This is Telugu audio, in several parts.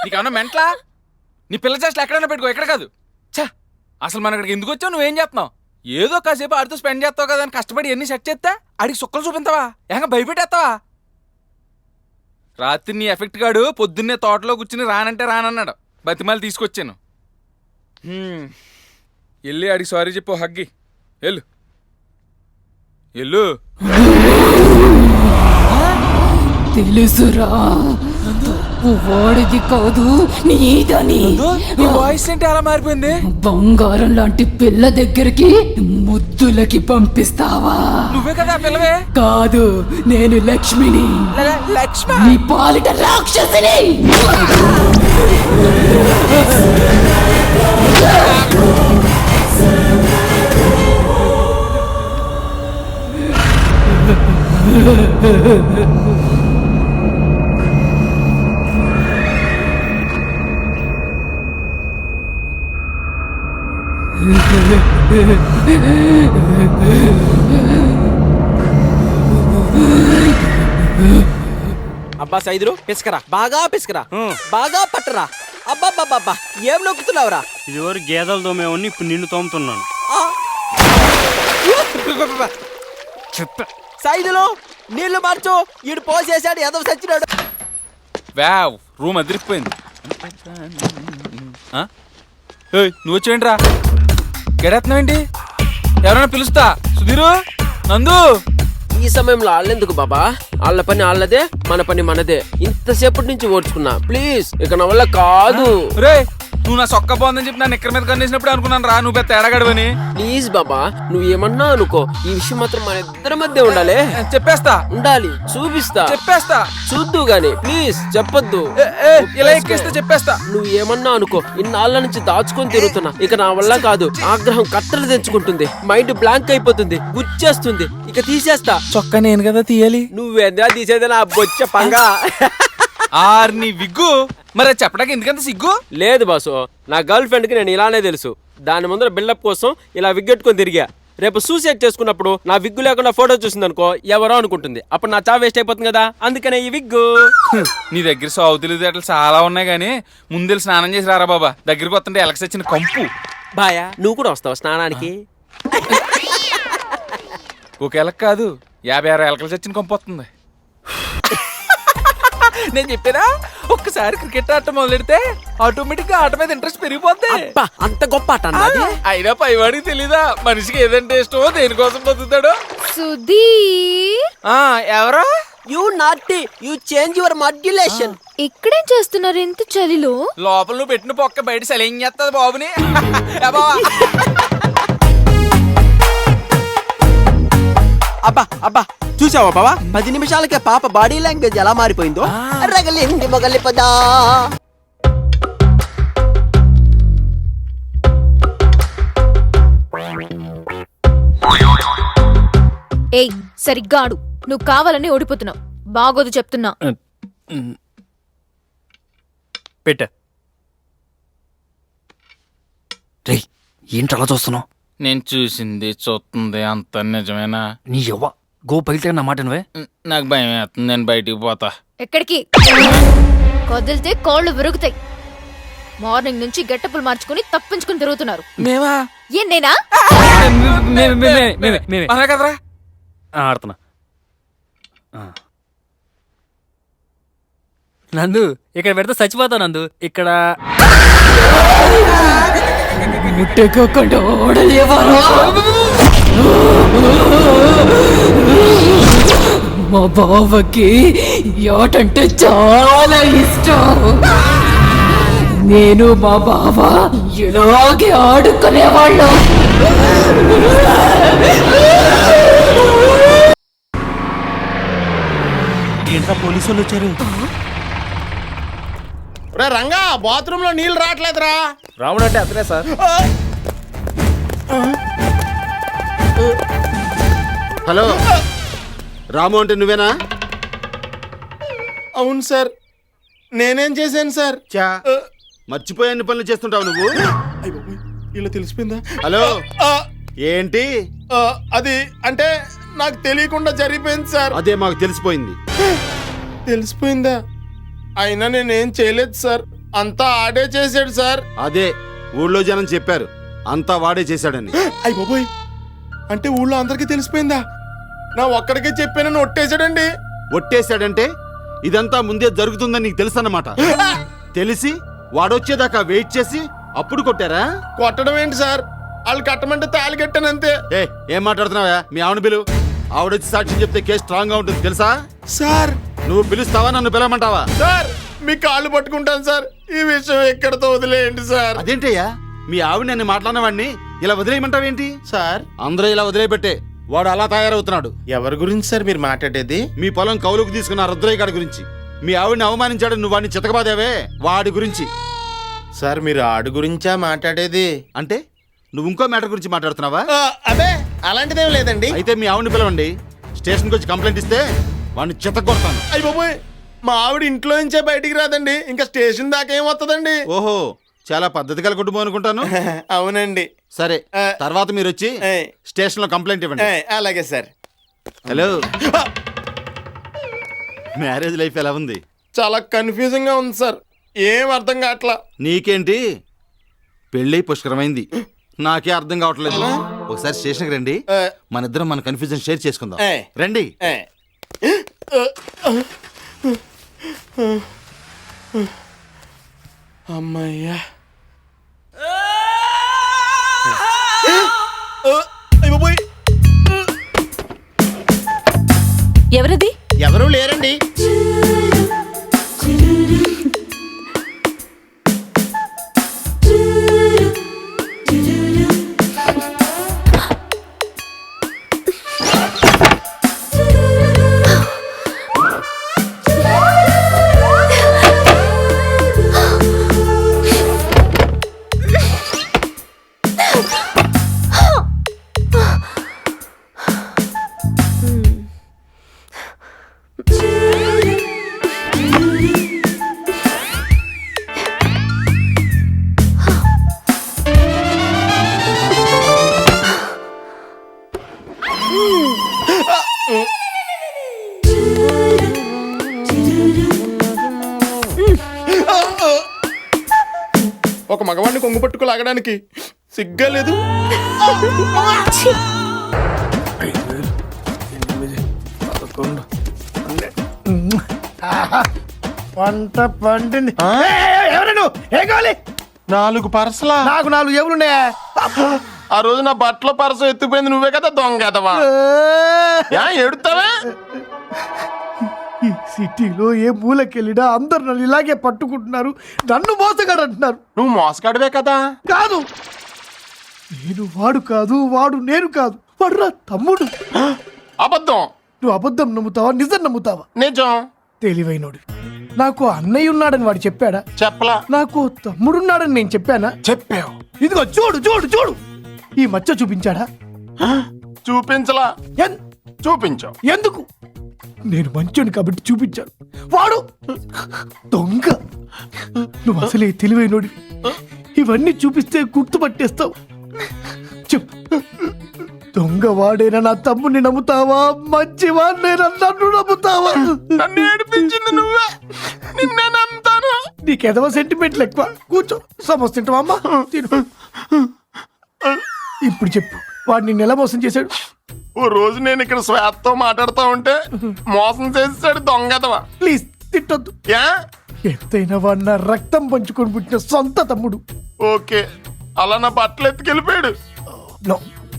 నీకన్నా మెంట్లా? నీ పిల్ల చేష్టలు ఎక్కడైనా పెట్టుకో, ఎక్కడ కాదు. ఛా, అసలు మన ఇక్కడికి ఎందుకు వచ్చావు? నువ్వేం చేస్తున్నావు? ఏదో కాసేపు ఆడితో స్పెండ్ చేస్తావు కదా అని కష్టపడి ఎన్ని సెట్ చేస్తా ఆడికి సుక్కలు చూపించావా? ఏకంగా భయపెట్టేస్తావా? రాత్రి నీ ఎఫెక్ట్ గాడు పొద్దున్నే తోటలో కూర్చుని రానంటే రానన్నాడు. బతిమాలి తీసుకొచ్చాను. వెళ్ళి ఆడికి సారీ చెప్పు. హగ్గి వెళ్ళు వెళ్ళు. తెలుసురా, వాడిది కాదు నీదని. వాయిస్ ఏంటి అలా మారిపోయింది? బంగారం లాంటి పిల్ల దగ్గరికి ముద్దులకి పంపిస్తావా? నువ్వే కదా పిల్లవే. కాదు, నేను లక్ష్మిని. లక్ష్మి నీ పాలిట రాక్షసిని. అబ్బా సైదులు పిసుకరా, బాగా పిసుకరా, బాగా పట్టరా. అబ్బాబ్బాబ్బా ఏం నొక్కుతున్నావురా? ఇదివరకు గేదెలు తోమేవాడిని, ఇప్పుడు నిన్ను తోముతున్నాను. చెప్ప సైదులు నీళ్లు మార్చు, ఈడు పోసేసాడు, ఎదవ సచ్చినాడు. వావ్, రూమ్ అదిరిపోయింది. నువ్వు వచ్చేయండిరా. గడేస్తున్నావేంటి? ఎవరైనా పిలుస్తా. సుధీరు, నందు. ఈ సమయంలో వాళ్ళెందుకు బాబా? వాళ్ళ పని వాళ్ళదే, మన పని మనదే. ఇంతసేపటి నుంచి ఓడ్చుకున్నా, ప్లీజ్ ఇక నా వల్ల కాదు. రే, నువ్వు నా సొక్క బాగుందని చెప్పి నన్ను ఎక్కడ మీద కన్నేసినప్పుడు అనుకున్నాను రా నువ్వు పెద్ద తేడాగడవని. ప్లీజ్ బాబా, నువ్వు ఏమన్నా అనుకో, ఈ విషయం మాత్రం మన ఇద్దరి మధ్య ఉండాలి. చెప్పేస్తా. ఉండాలి, చూపిస్తా. చెప్పేస్తా. చూద్దు గాని ప్లీజ్ చెప్పొద్దు. ఇలా ఎక్కేస్తే చెప్పేస్తా. నువ్వు ఏమన్నా అనుకో, ఇన్నాళ్ళ నుంచి దాచుకొని తిరుగుతున్నా, ఇక నా వల్ల కాదు. ఆగ్రహం కట్టలు తెంచుకుంటుంది, మైండ్ బ్లాంక్ అయిపోతుంది, గుచ్చేస్తుంది, ఇక తీసేస్తా. చొక్కా నేను కదా తీయాలి. నువ్వేందా తీసేది నా బొచ్చ పంగా? ఆర్ని విగ్గు. మరి చెప్పడానికి ఎందుకంత సిగ్గు? లేదు బాసు, నా గర్ల్ ఫ్రెండ్ కి నేను ఇలానే తెలుసు. దాని ముందర బిల్డప్ కోసం ఇలా విగ్గెట్టుకొని తిరిగా. రేపు సూసైడ్ చేసుకున్నప్పుడు నా విగ్గు లేకుండా ఫోటో చూసిందనుకో, ఎవరో అనుకుంటుంది, అప్పుడు నా చావు వేస్ట్ అయిపోతుంది కదా, అందుకనే ఈ విగ్గు. నీ దగ్గర సాగు తెలివితేటలు చాలా ఉన్నాయి గానీ ముందెళ్ళి స్నానం చేసి రారా బాబా. దగ్గరికి వస్తుంటే ఎలక్స్ వచ్చిన కంపు. బాయా, నువ్వు కూడా వస్తావు స్నానానికి? ఒక ఎలక్ కాదు, 56 ఎలకలు చచ్చిన కంపు వస్తుంది. నేను చెప్పానా, ఒక్కసారి క్రికెట్ ఆట మొదలెడితే ఆటోమేటిక్ గా ఆట మీద ఇంట్రెస్ట్ పెరిగిపోద్ది. అంత గొప్ప ఆట అన్నది. అయినా పైవాడికి తెలీదా మనిషికి ఏదంటే ఇష్టమో దేనికోసం బతుకుతాడు. సుధీర్, ఎవరో యు నాటి, యు చేంజ్ యువర్ మాడ్యులేషన్. ఇక్కడేం చేస్తున్నారు ఇంత చలిలో? లోపల నువ్వు పెట్టిన పొక్క బయట సెలైన్ చేస్తుంది బాబుని. అబ్బా అబ్బా, చూసావా బావా, 10 నిమిషాలకే పాప బాడీ లాంగ్వేజ్ ఎలా మారిపోయిందో. రగలింది మొగలి పదా. ఏయ్, సరిగ్గా ఆడు. నువ్వు కావాలని ఓడిపోతున్నావు. బాగోదు చెప్తున్నా. పెట్ట. రేయ్, ఏంటి అలా చూస్తున్నావు? నేను చూసింది చూస్తుంది అంత నిజమేనా? నీ యవ్వ గో బయట నా మాట నువ్వే. నాకు భయం వేస్తుంది, నేను బయటికి పోతా. ఎక్కడికి? కదిలితే కాళ్ళు విరుగుతాయి. మార్నింగ్ నుంచి గెట్టపులు మార్చుకుని తప్పించుకుని తిరుగుతున్నారు. మేమా? ఏం నేనా? కదరా ఆడుతున్నా. నందు, ఇక్కడ పెడితే చచ్చిపోతావు నందు. ఇక్కడ ముట్టకోకుండా ఓడలేవారు. మా బావకి యాటంటే చాలా ఇష్టం. నేను మా బావ ఇలాగే ఆడుకునేవాళ్ళం. ఏంట్రా పోలీసు వాళ్ళు వచ్చారు? రంగా, బాత్రూమ్ లో నీళ్ళు రావట్లేదురా. రాముడు అంటే అతనే సార్. హలో, రాము అంటే నువ్వేనా? అవును సార్, నేనేం చేశాను సార్? మర్చిపోయే అన్ని పనులు చేస్తుంటావు నువ్వు. ఇలా తెలిసిపోయిందా? హలో, ఏంటి అది? అంటే నాకు తెలియకుండా జరిగిపోయింది సార్. అదే మాకు తెలిసిపోయింది. తెలిసిపోయిందా? అయినా నేనేం చేయలేదు సార్, అంతా ఆడే చేశాడు సార్. అదే ఊళ్ళో జనం చెప్పారు అంతా వాడే చేశాడని. అయ్య బాబోయ్, అంటే ఊళ్ళో అందరికీ తెలిసిపోయిందా? నా ఒక్కడికే చెప్పానని ఒట్టేశాడండి. ఒట్టేశాడంటే ఇదంతా ముందే జరుగుతుందని నీకు తెలుసన్నమాట. తెలిసి వాడొచ్చేదాకా వెయిట్ చేసి అప్పుడు కొట్టారా? కొట్టడం ఏంటి సార్, వాళ్ళు కట్టమంటే తాళి కట్టానంతే. ఏం మాట్లాడుతున్నావా? మీ ఆవిడ పిలు. ఆవిడొచ్చి సాక్ష్యం చెప్తే కేసు స్ట్రాంగ్ గా ఉంటుంది తెలుసా? సార్ నువ్వు పిలుస్తావా నన్ను పిలవమంటావా? సార్ మీ కాళ్ళు పట్టుకుంటాను సార్, ఈ విషయం ఎక్కడితో వదిలేయండి సార్. అదేంటయ్యా మీ ఆవిడ నన్ను మాట్లాడిన వాడిని ఇలా వదిలేయమంటావేంటి? సార్ అందరూ ఇలా వదిలేయబట్టే వాడు అలా తయారవుతున్నాడు. ఎవరి గురించి సార్ మీరు మాట్లాడేది? మీ పొలం కౌలుకు తీసుకున్న రుద్రయ్య గారి గురించి. మీ ఆవిడని అవమానించాడు, నువ్వు వాడిని చితకబాదావే, వాడి గురించి. సార్ మీరు ఆడు గురించా మాట్లాడేది? అంటే నువ్వు ఇంకో మ్యాటర్ గురించి మాట్లాడుతున్నావా? అదే అలాంటిదేం లేదండి. అయితే మీ ఆవిడని పిలవండి, స్టేషన్కి వచ్చి కంప్లైంట్ ఇస్తే వాడిని చితకొడతాను. అయ్య బాబోయ్, మా ఆవిడ ఇంట్లో నుంచే బయటికి రాదండి, ఇంకా స్టేషన్ దాకా ఏం వస్తుందండి? ఓహో, చాలా పద్ధతి గల కుటుంబం అనుకుంటాను. అవునండి. సరే, తర్వాత మీరు వచ్చి స్టేషన్ లో కంప్లైంట్ ఇవ్వండి. అలాగే సార్. హలో, మ్యారేజ్ లైఫ్ ఎలా ఉంది? చాలా కన్ఫ్యూజింగ్ గా ఉంది సార్, ఏం అర్థం కావట్లా. నీకేంటి, పెళ్ళి పుష్కరమైంది, నాకే అర్థం కావట్లేదు. ఒకసారి స్టేషన్కి రండి, మన ఇద్దరం మన కన్ఫ్యూజన్ షేర్ చేసుకుందాం. రండి. అమ్మయ్యా. ఎవరది? ఎవరూ లేరండి. ఒక మగవాడిని కొంగు పట్టుకు లాగడానికి సిగ్గా లేదు. పంట పండింది. ఎవరు ఏం కావాలి? 4 పర్సలా? నాకు 4 జేబులున్నాయా? ఆ రోజు నా బట్టల పర్సు ఎత్తుపోయింది నువ్వే కదా దొంగదవా. ఎడుతావా? ఈ సిటీలో ఏ మూలకెళ్ళినా అందరు నన్ను ఇలాగే పట్టుకుంటున్నారు, నన్ను మోసగాడు అంటున్నారు. నువ్వు మోసగాడివే కదా. కాదు, నేను వాడు కాదు, వాడు నేను కాదు, వాడు నా తమ్ముడు. అబద్ధం. నువ్వు అబద్ధం నమ్ముతావా, నిజం నమ్ముతావా? నిజం. తెలివైనోడు. నాకు అన్నయ్య ఉన్నాడని వాడు చెప్పాడా? చెప్పలా. నాకు తమ్ముడున్నాడని నేను చెప్పానా? చెప్పావు. ఇదిగో చూడు చూడు చూడు, ఈ మచ్చ చూపించాడా? చూపించలా. చూపించావు. ఎందుకు? నేను మంచోని కాబట్టి చూపించాను, వాడు దొంగ. నువ్వు అసలే తెలివైనోడివి, ఇవన్నీ చూపిస్తే గుర్తుపట్టేస్తావు. చెప్పు, దొంగ వాడైనా నా తమ్ముని నమ్ముతావా, మంచివాడినైనా నన్ను నమ్ముతావా? నన్ను ఏడిపించింది నువ్వే, నిన్నే నమ్ముతాను. నీకెదవ సెంటిమెంట్లు ఎక్కువ. కూర్చో, సమోసా తింటావా అమ్మా? తిను. ఇప్పుడు చెప్పు, వాడు నిన్ను ఎలా మోసం చేశాడు? ఓ రోజు నేను ఇక్కడ శ్వేతతో మాట్లాడుతూ ఉంటే మోసం చేసాడు దొంగదవా. ప్లీజ్ తిట్టొద్దు. ఎంతైనా వాడు నా రక్తం పంచుకొని పుట్టిన సొంత తమ్ముడు. ఓకే, అలా నా బట్టలు ఎత్తుకెళ్ళిపోయాడు. No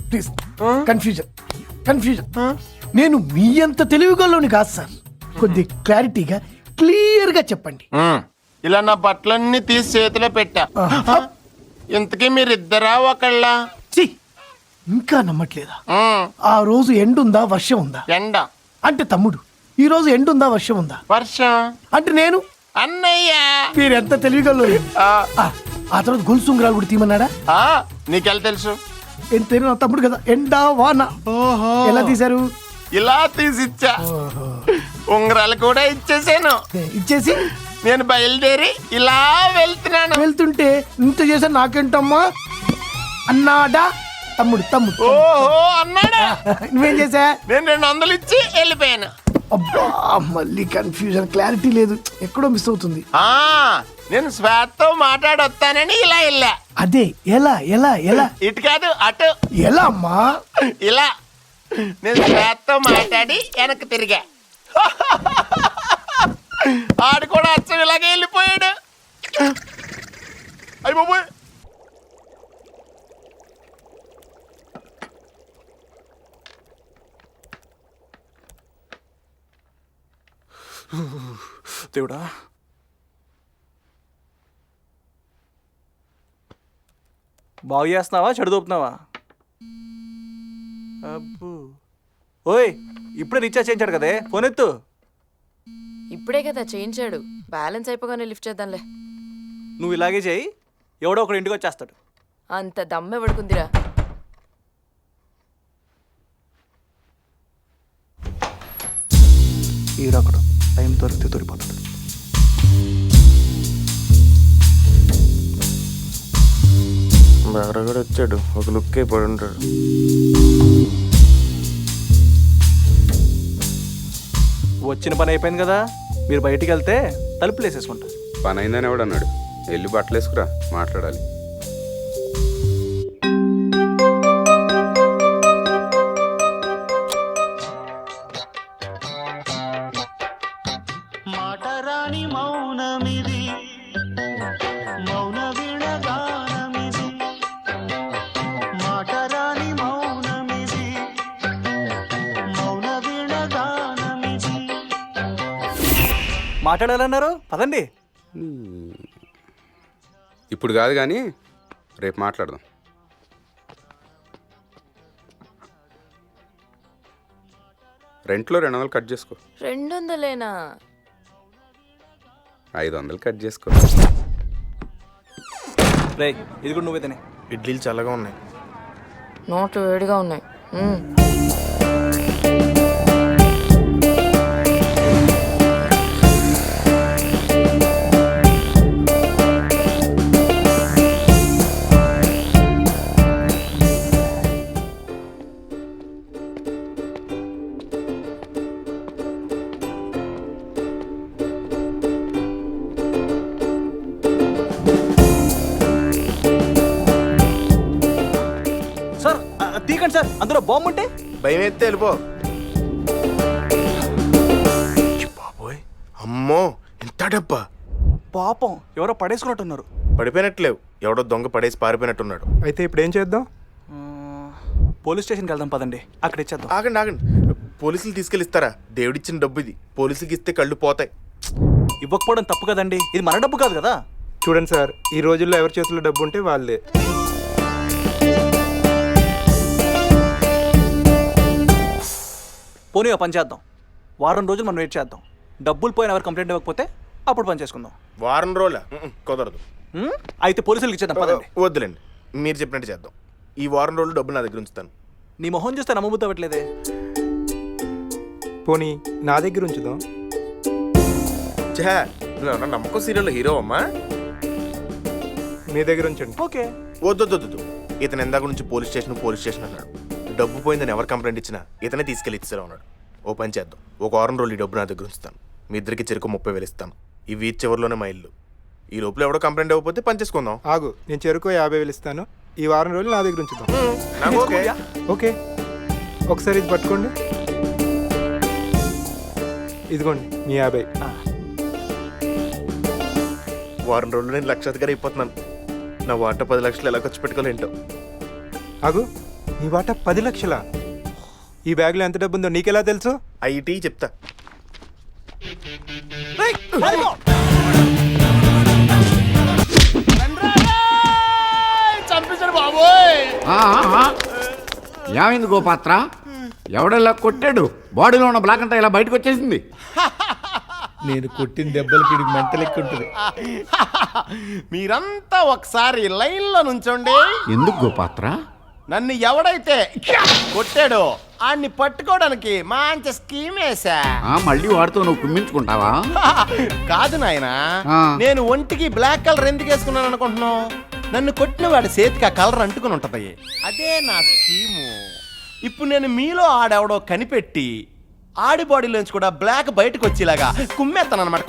please, confusion. నేను మీ అంత తెలివిగలోని కాదు సార్, కొద్ది క్లారిటీగా క్లియర్ గా చెప్పండి. ఇలా నా బట్టలన్నీ తీసి చేతిలో పెట్టా. ఇంతకీ మీరిద్దరా ఒకళ్ళ? ఇంకా నమ్మట్లేదా? ఆ రోజు ఎండుందా వర్షం ఉందా? ఎండ. అంటే తమ్ముడు. ఈ రోజు ఎండుందా వర్షం ఉందా? వర్షం. అంటే నేను అన్నయ్య. మీరెంత తెలివిగలో. ఆ తర్వాత గొలుసుంగరాలు కూడా తీమన్నాడా? నీకెలా తెలుసు? ఎంతైనా నా తమ్ముడు కదా. ఎండా వాన. ఎలా తీశారు? ఇలా తీసిచ్చా. ఉంగరాలు కూడా ఇచ్చేసాను. ఇచ్చేసి నేను బయలుదేరి ఇలా వెళ్తుంటే ఇంత చేసా నాకేంటమ్మా అన్నాడా తమ్ముడు? ఓహో అన్నాడా? నువ్వేం చేసా? నేను 200 ఇచ్చి వెళ్ళిపోయాను. అబ్బా మళ్ళీ కన్ఫ్యూజన్, క్లారిటీ లేదు, ఎక్కడో మిస్ అవుతుంది. నేను శ్వేతతో మాట్లాడొస్తానని ఇలా వెళ్ళా. అదే ఎలా ఎలా ఎలా ఇటు కాదు అటు. ఎలా అమ్మా? ఇలా నేను శ్వేతతో మాట్లాడి వెనక్కి తిరిగా. ఆడు కూడా అచ్చం ఇలాగే వెళ్ళిపోయాడు. అయ్య బాబోయ్. దేవుడా, బాగు చేస్తున్నావా చెడు దూపుతున్నావా? అబ్బో, ఓయ్ ఇప్పుడే రీఛార్జ్ చేయించాడు కదే, ఫోన్ ఎత్తు. ఇప్పుడే కదా చేయించాడు, బ్యాలెన్స్ అయిపోగానే లిఫ్ట్ చేద్దాంలే. నువ్వు ఇలాగే చేయి, ఎవడో ఒకడు ఇంటికి వచ్చేస్తాడు. అంత దమ్మె పడుకుందిరా. ఈరొకడు టైం దొరికితే దొరికిపోతాడు. బాగా వచ్చాడు, ఒక లుక్ అయిపోయి ఉంటాడు. వచ్చిన పని అయిపోయింది కదా, మీరు బయటికి వెళ్తే తలుపులు వేసేసుకుంటా. పని అయిందని ఎవడన్నాడు? వెళ్ళి బట్టలు వేసుకురా, మాట్లాడాలి. మాటరాని మౌనమిది, మౌన వినగానమిది, మాటరాని మౌనమిది, మౌన వినగానమిది. మాట్లాడాలన్నారు, పదండి. ఇప్పుడు కాదు కానీ రేపు మాట్లాడదాం. రెంట్లో 200 కట్ చేసుకో. 200లేనా? 500 కట్ చేసుకో. రే ఇది కూడా నువ్వే తినే. ఇడ్లీలు చల్లగా ఉన్నాయి. నోట్లు వేడిగా ఉన్నాయి. సార్ తీకండి సార్, అందులో బాంబు ఉంటే. భయం ఎత్తే వెళ్ళిపో. బాబోయ్, అమ్మో ఎంత డబ్బా. పాపం ఎవరో పడేసుకున్నట్టున్నారు. పడిపోయినట్లేవు, ఎవడో దొంగ పడేసి పారిపోయినట్టున్నాడు. అయితే ఇప్పుడు ఏం చేద్దాం? పోలీస్ స్టేషన్కి వెళ్దాం పదండి, అక్కడ ఇచ్చేద్దాం. ఆగండి ఆగండి, పోలీసులు తీసుకెళ్ళిస్తారా? దేవుడిచ్చిన డబ్బు ఇది, పోలీసులకి ఇస్తే కళ్ళు పోతాయి. ఇవ్వకపోవడం తప్పు కదండి, ఇది మన డబ్బు కాదు కదా. చూడండి సార్, ఈ రోజుల్లో ఎవరి చేతుల్లో డబ్బు ఉంటే వాళ్ళే. పోనీ ఓ పని చేద్దాం, వారం రోజులు మనం వెయిట్ చేద్దాం. డబ్బులు పోయిన ఎవరు కంప్లైంట్ ఇవ్వకపోతే అప్పుడు పని చేసుకుందాం. వారం రోజులా? కుదరదు. అయితే పోలీసులకు ఇచ్చేద్దాం పదండి. వద్దులేండి, మీరు చెప్పినట్టు చేద్దాం. ఈ వారం రోజులు డబ్బు నా దగ్గర ఉంచుతాను. నీ మొహం చూస్తే నమ్మబుద్ధి అవ్వట్లేదే. పోనీ నా దగ్గర ఉంచుదాం. చా, నువ్వు నమ్మకం సీరియల్లో హీరో అమ్మా. మీ దగ్గర ఉంచండి. ఓకే. వద్దు, ఇతను ఎందాక నుంచి పోలీస్ స్టేషన్ అన్నాడు. డబ్బు పోయిందని ఎవరు కంప్లైంట్ ఇచ్చినా ఇతనే తీసుకెళ్ళి ఇచ్చేలా ఉన్నాడు. ఓ పని చేద్దాం, ఒక వారం రోజులు ఈ డబ్బు నా దగ్గర ఉంచుతాను. మీ ఇద్దరికి చెరుకు 30,000 ఇస్తాను. ఈ వీచ్ చివరిలోనే మా ఇల్లు. ఈ లోపల ఎవడో కంప్లైంట్ ఇవ్వకపోతే పని చేసుకుందాం. ఆగు, నేను చెరుకు 50,000 ఇస్తాను. ఈ వారం రోజులు నా దగ్గర ఉంచుదాం. నాకు ఓకే. ఓకే, ఒకసారి ఇది పట్టుకోండి. ఇదిగోండి మీ 50. వారం రోజులు నేను లక్షాధికారి అయిపోతున్నాను. నా వాటా 10 లక్షలు ఎలా ఖర్చు పెట్టుకోలేంటో. ఆగు, నీ వాటా 10 లక్షలా? ఈ బ్యాగ్లో ఎంత డబ్బు ఉందో నీకెలా తెలుసు? ఐటీ చెప్తా. చంపేశాడు బాబోయ్. ఏమైంది గోపాత్ర? ఎవడెలా కొట్టాడు? బాడీలో ఉన్న బ్లాక్ అంతా ఇలా బయటకు వచ్చేసింది. నేను కొట్టిన దెబ్బలకి మెంటల్ ఎక్కువ ఉంటుంది. మీరంతా ఒకసారి లైన్లో నుంచోండి. ఎందుకు గోపాత్ర? నన్ను ఎవడైతే కొట్టాడో ఆన్ని పట్టుకోవడానికి మంచి స్కీమ్ వేసా. మళ్ళీ వాడితో నువ్వు కుమ్మించుకుంటావా? కాదు నాయనా, ఆ. నేను ఒంటికి బ్లాక్ కలర్ ఎందుకు వేసుకున్నాను అనుకుంటున్నావు? నన్ను కొట్టిన వాడి చేతికి ఆ కలర్ అంటుకుని ఉంటది. అదే నా స్కీము. ఇప్పుడు నేను మీలో ఆడెవడో కనిపెట్టి ఆడి బాడీలోంచి కూడా బ్లాక్ బయటకు వచ్చేలాగా కుమ్మేస్తాను అనమాట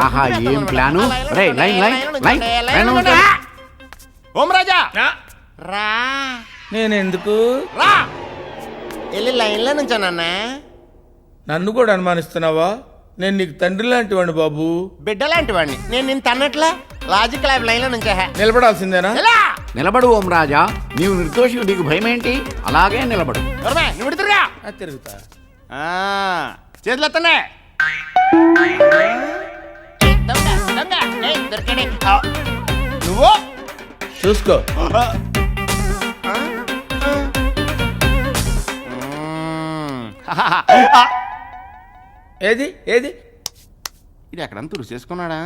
ఆహా, ఏం ప్లాను? రేయ్, లైన్, లైన్, లైన్ ఉంటే. ఓం రాజా రా నేను ఎందుకు రా వెళ్ళి లైన్లో నుంచానన్నా. నన్ను కూడా అనుమానిస్తున్నావా? నేను నీకు తండ్రి లాంటి వాడిని బాబు. బిడ్డ లాంటి వాడిని నేను నిన్ను తన్నట్లా లాజిక్ లైన్లో నుంచా నిలబడాల్సిందేనా? నిలబడు ఓం రాజా, నీవు నిర్దోషి, నీకు భయం ఏంటి? అలాగే నిలబడు. నువ్వు తిరుగా తిరుగుతా. చేతులు ఎత్తండి. నువ్వు చూసుకో. ఏది ఏది ఇది ఎక్కడంతా తురు చేసుకున్నాడా?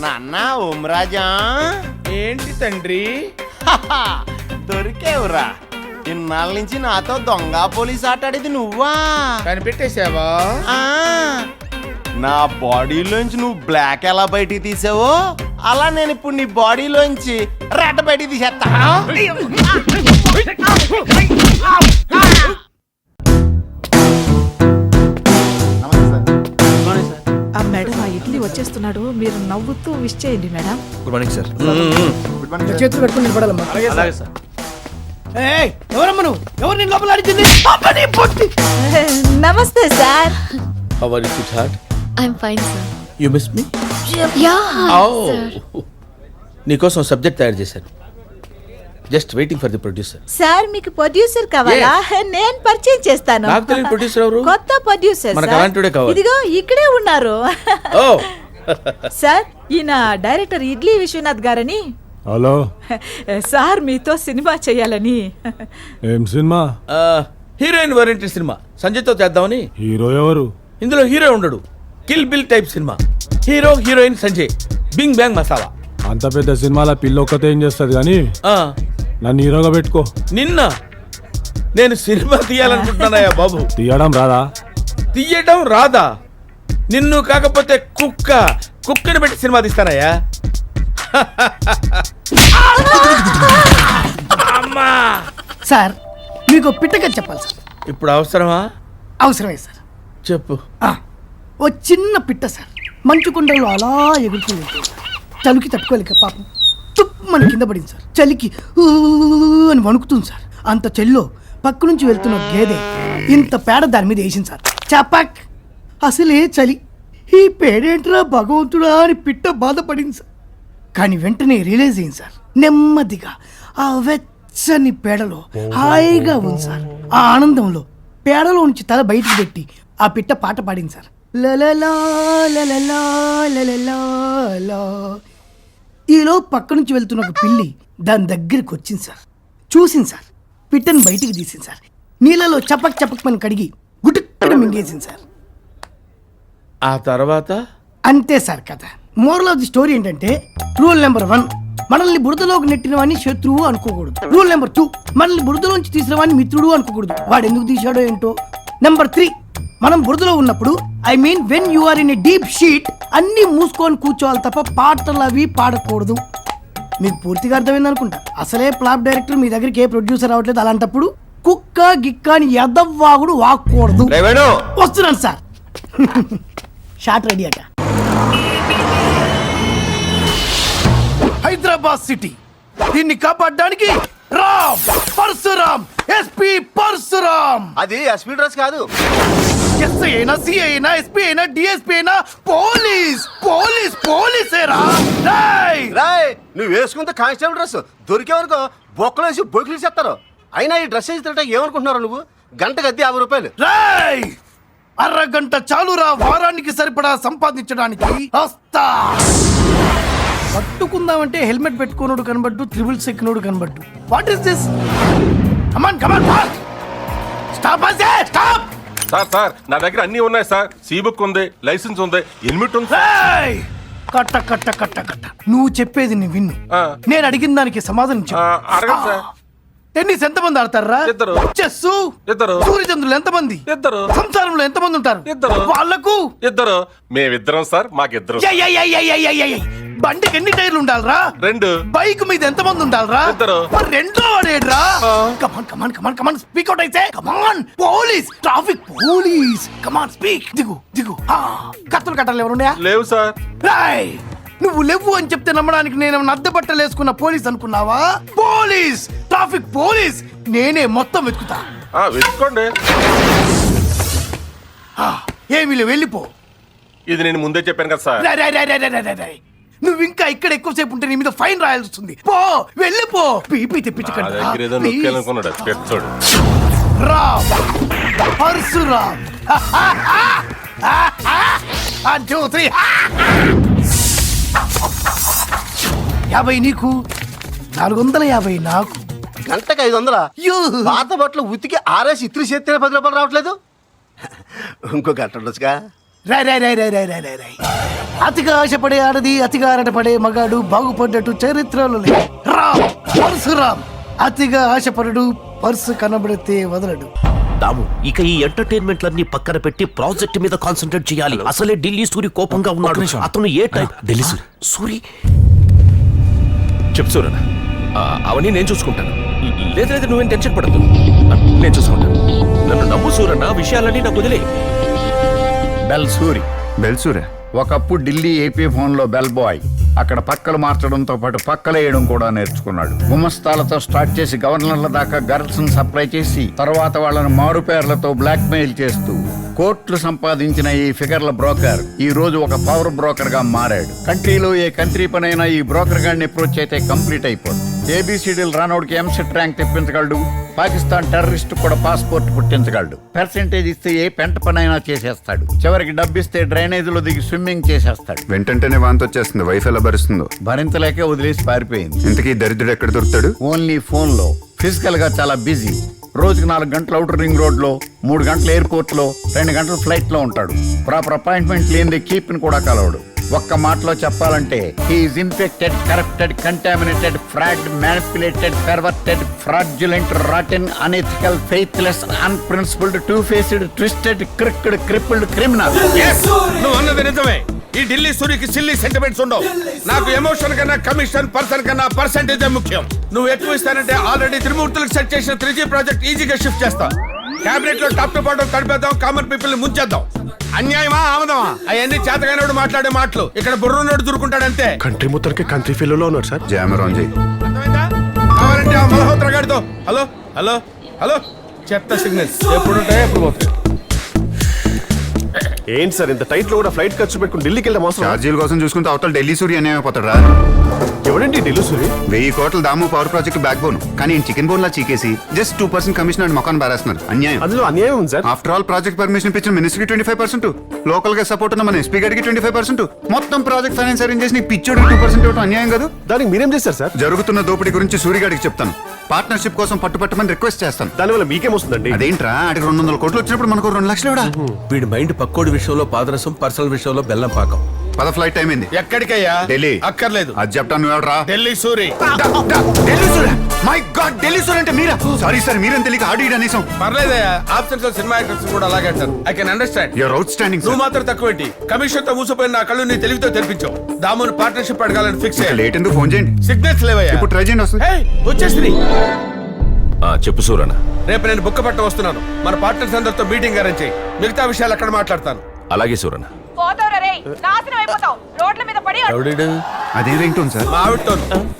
నాన్న ఓం రాజా ఏంటి తండ్రి? దొరికేవురా. ఇన్నాళ్ళ నుంచి నాతో దొంగ పోలీస్ ఆట ఆడేది నువ్వా? కనిపెట్టేశావా? ఆ, నా బాడీలోంచి నువ్వు బ్లాక్ ఎలా బయటికి తీసావో అలా నేను ఇప్పుడు నీ బాడీలోంచి రెడ్ బయటికి తీసేస్తా. ఆ మేడం ఆ ఇడ్లీ వచ్చేస్తున్నాడు, మీరు నవ్వుతూ విష్ చేయండి మేడం. Good morning sir. చేతులు పెట్టుకుని నిలబడాలమ్మా. అలాగే సార్. ఏయ్, ఎవరమ్మా నువ్వు? ఎవరు నేను లోపల అడిగింది? నమస్తే sir. How are you sweetheart? I'm fine sir. You miss me? Yeah నీకోసం సబ్జెక్ట్ తయారు చేశాను. Just waiting for the producer. Sir మీకు ప్రొడ్యూసర్ కావాలా? నేను పరిచయం చేస్తాను. నాకు తెలియని ప్రొడ్యూసర్ ఎవరు? కొత్త ప్రొడ్యూసర్ మనకు సార్. అలాంటివాడే కావాలి. ఇదిగో ఇక్కడే ఉన్నారు. ఓ సార్ ఈయన డైరెక్టర్ ఇడ్లీ విశ్వనాథ్ గారని. హలో, సార్ మీతో సినిమా చేయాలని. ఏం సినిమా? హీరోయిన్ వారింటి సినిమా సంజయ్తో చేద్దామని. హీరో ఎవరు? ఇందులో హీరో ఉండడు, kill bill type cinema. Hero heroine Sanjay, bing bang masala. అంత పెద్ద సినిమాలో పిల్ల ఒక్కతే ఏం చేస్తుంది కానీ ఆ, నన్ను హీరోగా పెట్టుకో. నిన్న నేను సినిమా తీయాలనుకుంటున్నానయ్యా బాబు. తీయడం రాదా? తీయడం రాదా? నిన్ను కాకపోతే కుక్కని పెట్టి సినిమా తీస్తానయ్యా. అమ్మా, సార్ మీకు పిట్టగా చెప్పాలి సార్. ఇప్పుడు అవసరమా? అవసరమే సార్. చెప్పు. ఓ చిన్న పిట్ట సార్ మంచు కొండల్లో అలా ఎగురుతూ ఉంటుంది సార్. చలికి తట్టుకోలేక పాపం తుప్పమని కింద పడింది సార్. చలికి ఊ అని వణుకుతుంది సార్. అంత చలిలో పక్క నుంచి వెళ్తున్న గేదె ఇంత పేడ దాని మీద వేసింది సార్. చపాక్. అసలే చలి, ఈ పేడేంట్రా భగవంతుడా అని పిట్ట బాధపడింది సార్. కానీ వెంటనే రియలైజ్ అయింది సార్. నెమ్మదిగా ఆ వెచ్చని పేడలో హాయిగా ఉంది సార్. ఆ ఆనందంలో పేడలో నుంచి తల బయటికి పెట్టి ఆ పిట్ట పాట పాడింది సార్. లలలా లలలా లలలా లా. ఈలో పక్క నుంచి వెళ్తున్న ఒక పిల్లి దాని దగ్గరికి వచ్చింది సార్. చూసింది సార్. పిట్టని బయటికి తీసింది సార్. నీళ్ళలో చపక్ చపక్ మని కడిగి గుటుక్కున మింగేసింది సార్. ఆ తర్వాత అంతే సార్ కథ. మోరల్ ఆఫ్ ది స్టోరీ ఏంటంటే, రూల్ నెంబర్ 1, మనల్ని బురదలోకి నెట్టిన వాడిని శత్రువు అనుకోకూడదు. రూల్ నెంబర్ 2, మనల్ని బురదలోంచి తీసిన వాడిని మిత్రుడు అనుకోకూడదు. వాడు ఎందుకు తీశాడో ఏంటో. నెంబర్ 3, మనం బురదలో ఉన్నప్పుడు, I mean when you are in a deep shit, అన్ని మూసుకొని కూర్చోవాలి తప్ప పాటలు అవి పాడకూడదు. మీకు పూర్తిగా అర్థమైంది అనుకుంటా. అసలే ఫ్లాప్ డైరెక్టర్ మీ దగ్గరికి ఏ ప్రొడ్యూసర్ రావట్లేదు. అలాంటప్పుడు కుక్క గిక్క అని ఎదవ్వాగుడు వాక్కూడదు. వస్తున్నాను సార్. షార్ట్ రెడీ అట. హైదరాబాద్ సిటీ, దీన్ని కాపాడడానికి రామ్ పరశురామ్, ఎస్పీ పరశురామ్. అది ఎస్పీ డ్రెస్ కాదు. ఎస్ఐ అయినా, సిఐ అయినా, ఎస్పీ అయినా, డిఎస్పీ అయినా, పోలీసేరా. రాయ్, నువ్వు వేసుకుంటే కానిస్టేబుల్ డ్రెస్ దొరికేవనుకో బొక్కలేసి బొక్కులు చేస్తారు. అయినా ఈ డ్రెస్ వేసి తింటే ఏమనుకుంటున్నారు నువ్వు? గంటకు అద్దె 50 రూపాయలు. రాయ్, అరగంట చాలురా వారానికి సరిపడా సంపాదించడానికి. వస్తా. పట్టుకుందామంటే హెల్మెట్ పెట్టుకున్నాడు కనబడ్డు, త్రిబుల్స్ ఎక్కినోడు కనబడ్డు. What is this? Come on come on fast. Stop us stop. Sir నా దగ్గర అన్ని ఉన్నాయి సార్. సీ బుక్ ఉంది, లైసెన్స్ ఉంది, హెల్మెట్ ఉంది. కట్ట కట్ట కట్ట కట్ట. నువ్వు చెప్పేది నీ విన్ను. నేను అడిగిన దానికి సమాధానం చెప్పు. అడగండి సార్. టెన్నిస్ ఎంతమంది ఆడతారా? 2. చెస్ 2. సూర్యచంద్రులు ఎంతమంది? 2. సంసారంలో ఎంతమంది ఉంటారు? 2. వాళ్ళకు 2. మేమిద్దరం సార్, మాకిద్దరు. బండికి ఎన్ని టైర్లు ఉండాలరా? 2. బైక్ మీద ఎంత మంది ఉండాలరా? 2. మరి రెండో వాడేడ్రా? కమాన్ కమాన్ కమాన్ కమాన్ స్పీక్ అవుట్ అయితే. Come on police, traffic police, come on speak. దిగు దిగు. కత్తులు కట్టాలి ఎవరున్నాయా? లేవు సార్. రాయ్, నువ్వు లేవు అని చెప్తే నమ్మడానికి నేను అద్దె బట్టలు వేసుకున్న పోలీస్ అనుకున్నావా? పోలీస్, ట్రాఫిక్ పోలీస్, నేనే మొత్తం వెతుకుతా. వెతుక్కోండి. ఏమీ లేవు, వెళ్ళిపో. ఇది నేను ముందే చెప్పాను కదా సార్. రాయ్, రాయ్, రాయ్, రాయ్, రాయ్, రాయ్, రాయ్. నువ్వు ఇంకా ఇక్కడ ఎక్కువసేపు ఉంటే నీ మీద ఫైన్ రాయాల్సి వస్తుంది. పో, వెళ్ళిపో. పీపీ నా తెప్పించకండి. దగ్గర ఏదో నొక్కాలనుకున్నాడు పెచ్చోడు. రామ్, పరశురామ్. 1 2 3. 50 నీకు, 450 నాకు. గంటకు 500. పాత బట్టలు ఉతికి ఆరేసి ఇత్రి చేస్తే 10 రూపాయలు రావట్లేదు. ఇంకో గంట ఉండొచ్చుగా. రాయ్ రాయ్ రాయ్ రాయ్ రాయ్ రాయ్ రాయ్ రాయ్. అతిగా ఆశపడే ఆడది, అతిగా ఆరటపడే మగాడు బాగుపడ్డట్టు చరిత్రలో లేదు. రామ్, పరశురామ్. అతిగా ఆశపడడు, పర్సు కనబడితే వదలడు. దాము, ఇక ఈ ఎంటర్టైన్మెంట్లన్నీ పక్కన పెట్టి ప్రాజెక్ట్ మీద కాన్సన్ట్రేట్ చేయాలి. అసలే ఢిల్లీ సూరి కోపంగా ఉన్నాడు. అతను ఏ టైప్? ఢిల్లీ సూరి చెప్పు సూరన్న, అవన్నీ నేను చూసుకుంటాను. లేదు లేదు, నువ్వేం టెన్షన్ పడద్దు, నేను చూసుకుంటాను. నన్ను నమ్ము సూరన్న, విషయాలన్నీ నాకు వదిలే. బెల్ సూరి ఒకప్పుడు ఢిల్లీ ఏపీ ఫోన్లో బెల్ బాయ్. అక్కడ పక్కలు మార్చడంతో పాటు పక్కలేయడం కూడా నేర్చుకున్నాడు. గుమస్తాలతో స్టార్ట్ చేసి గవర్నర్ల దాకా గర్ల్స్ ను సప్లై చేసి తర్వాత వాళ్ళని మారు పేర్లతో బ్లాక్ మెయిల్ చేస్తూ కోట్లు సంపాదించిన ఈ ఫిగర్ల బ్రోకర్ ఈ రోజు ఒక పవర్ బ్రోకర్ గా మారాడు. కంట్రీలో ఏ కంట్రీ పనైనా ఈ బ్రోకర్ గాడిని అప్రోచ్ అయితే కంప్లీట్ అయిపోతుంది. ఏబిసిడీలు రానోడికి ఎంసెట్ ర్యాంక్ తెప్పించగలడు. పాకిస్తాన్ టెర్రరిస్ట్ కూడా పాస్పోర్ట్ పుట్టించగలడు. పర్సెంటేజ్ ఇస్తే ఏ పెంట పనైనా చేసేస్తాడు. చివరికి డబ్బిస్తే డ్రైనేజీలో దిగి స్విమ్మింగ్ చేసేస్తాడు. వెంటనే వాంతి వచ్చేస్తుంది. వైఫ్ ఎలా భరిస్తుందో భరించలేకే వదిలేసి పారిపోయింది. ఇంతకీ దరిద్రుడు ఎక్కడ దొరుకుతాడు? ఓన్లీ ఫోన్ లో. ఫిజికల్ గా చాలా బిజీ. రోజుకి 4 గంటలు అవుటర్ రింగ్ రోడ్ లో, 3 గంటలు ఎయిర్పోర్ట్ లో, 2 గంటలు ఫ్లైట్ లో ఉంటాడు. ప్రాపర్ అపాయింట్మెంట్ లేనిది కీప్ ని కూడా కలవడు. ఒక్క మాటలో చెప్పాలంటే he is infected, corrupted, contaminated, fraud, manipulated, perverted, fraudulent, rotten, unethical, faithless, unprincipled, two faced, twisted, crooked, crippled criminal. నువ్వు అన్నది నిజమే. ఈ ఢిల్లీ సూరికి సిల్లీ సెంటిమెంట్స్ ఉండవు. నాకు ఎమోషన్ కన్నా కమిషన్, పర్సన్ కన్నా పర్సెంటేజ్ ముఖ్యం. నువ్వు ఎక్కువ ఇస్తానంటే ఆల్రెడీ త్రిమూర్తులకు సెట్ చేసిన 3G ప్రాజెక్ట్ ఈజీగా షిఫ్ట్ చేస్తా. క్యాబినెట్ లో టాప్ టు బాటం కలిపేద్దాం, కామన్ పీపుల్ ని ముంచేద్దాం. అన్యాయమా ఆమదమా అవన్నీ చేతగానోడు మాట్లాడే మాటలు. ఇక్కడ బుర్రున్నోడు దూరుకుంటాడంతే. కంట్రీ మొత్తానికి కంట్రీ ఫీల్ లో ఉన్నాడు సార్. జామరాన్ జీ అర్థమైందా? కావాలంటే ఆ మల్హోత్రా గారితో హలో హలో హలో చెత్త సిగ్నల్స్ ఎప్పుడు ఉంటాయో ఎప్పుడు పోతాయి. ఏంటి సార్ ఇంత టైట్ లో కూడా ఫ్లైట్ ఖర్చు పెట్టుకుని ఢిల్లీకి వెళ్ళడం అవసరం? ఛార్జీల కోసం చూసుకుంటే అవతల ఢిల్లీ సూరి అన్యాయపోతాడా? ఎవడండి ఢిల్లీ సూరి? 1000 కోట్ల దాము పవర్ ప్రాజెక్ట్ బ్యాక్ బోన్. కానీ ఈయన చికెన్ బోన్ లా చీకేసి జస్ట్ 2% కమిషన్ అని మొఖాన్ని బారేస్తున్నారు. అన్యాయం. అందులో అన్యాయం ఉంది sir. After all project permission ఇప్పించిన మినిస్ట్రీకి 25%, లోకల్ గా సపోర్ట్ ఉన్న మన ఎస్పీ గారికి 25%, మొత్తం ప్రాజెక్ట్ ఫైనాన్స్ అరేంజ్ చేసి పిచ్చోడికి 2% ఇవ్వడం అన్యాయం కాదు? దానికి మీరేం చేస్తారు సార్? జరుగుతున్న దోపిడీ గురించి సూరిగాడికి చెప్తాను. పార్ట్నర్షిప్ కోసం పట్టుపట్టమని రిక్వెస్ట్ చేస్తాను. దానివల్ల మీకేమొస్తుందండి? అదేంట్రా, అడిగి 200 కోట్లు వచ్చినప్పుడు మనకు 2 లక్షలు ఇవ్వడా? వీడి మైండ్ పక్కోడి విషయంలో పాదరసం, పర్సనల్ విషయంలో బెల్లం పాకం. పద ఫ్లైట్ టైం అయింది. ఎక్కడికయ్యా? ఢిల్లీ. అక్కర్లేదు. అది చెప్తాను ఎవడరా? ఢిల్లీ సూరి. ఢిల్లీ సూరి. మై గాడ్, ఢిల్లీ సూరి అంటే మీరా? సారీ సార్, మీరేం తెలియక ఆడి అనేసం. పర్లేదయ్యా, ఆబ్సెన్స్ లో సినిమా యాక్టర్స్ కూడా అలాగే అంటారు. I can understand. Your outstanding. నువ్వు మాత్రం తక్కువేంటి? కమిషన్ తో మూసిపోయిన నా కళ్ళు నీ తెలివితో తెరిపించావు. దాముని పార్ట్నర్షిప్ అడగాలని ఫిక్స్ అయ్యా. లేట్ ఎందుకు? ఫోన్ చేయండి. సిగ్నల్స్ లేవయ్యా. ఇప్పుడు ట్రై చేయండి. వస్తుంది. వచ్చేసి చెప్పు సూరన్న. రేపు నేను బుక్కపట్నం వస్తున్నాను. మన పార్ట్నర్స్ అందరితో మీటింగ్ అరేంజ్ చేయి. మిగతా విషయాలు అక్కడ మాట్లాడతాను. అలాగే సూరన్న. అదే రింగ్ టోన్ సార్. మా ఆవిడతో